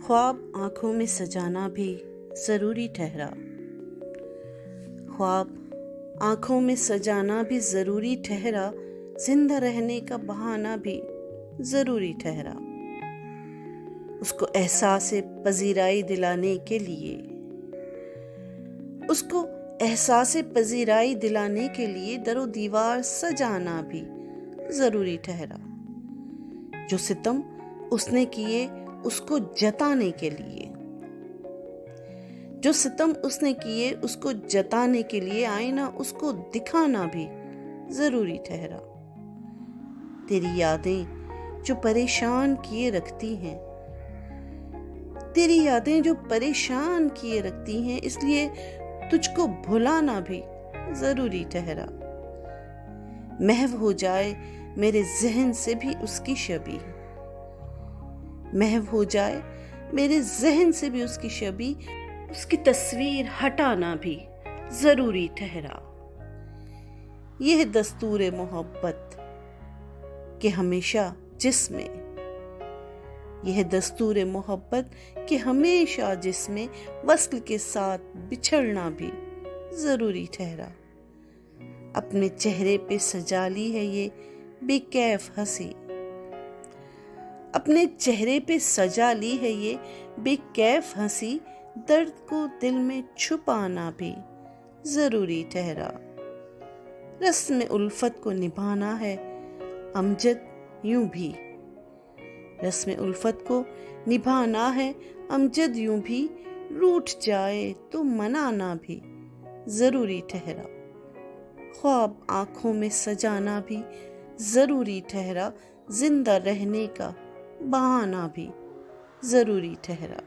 ख्वाब आँखों में सजाना भी ज़रूरी ठहरा। ख्वाब आँखों में सजाना भी ज़रूरी ठहरा, जिंदा रहने का बहाना भी ज़रूरी ठहरा। उसको एहसास-ए पजीराई दिलाने के लिए, उसको एहसास-ए पजीराई दिलाने के लिए दरो दीवार सजाना भी ज़रूरी ठहरा। जो सितम उसने किए उसको जताने के लिए, जो सितम उसने किए उसको जताने के लिए आईना उसको दिखाना भी ज़रूरी ठहरा। तेरी यादें जो परेशान किए रखती हैं, तेरी यादें जो परेशान किए रखती हैं, इसलिए तुझको भुलाना भी ज़रूरी ठहरा। महव हो जाए मेरे ज़हन से भी उसकी शबीह, महव हो जाए मेरे ज़हन से भी उसकी शबीह, उसकी तस्वीर हटाना भी ज़रूरी ठहरा। यह दस्तूर मोहब्बत कि हमेशा जिस्में, यह दस्तूर मोहब्बत कि हमेशा जिस्में वस्ल के साथ बिछड़ना भी ज़रूरी ठहरा। अपने चेहरे पे सजा ली है ये बेकैफ हंसी, अपने चेहरे पे सजा ली है ये बेकैफ हंसी, दर्द को दिल में छुपाना भी ज़रूरी ठहरा। रस्म उल्फत को निभाना है अमजद यूं भी, रस्म उल्फत को निभाना है अमजद यूं भी, रूठ जाए तो मनाना भी ज़रूरी ठहरा। ख्वाब आँखों में सजाना भी ज़रूरी ठहरा, जिंदा रहने का बहाना भी ज़रूरी ठहरा।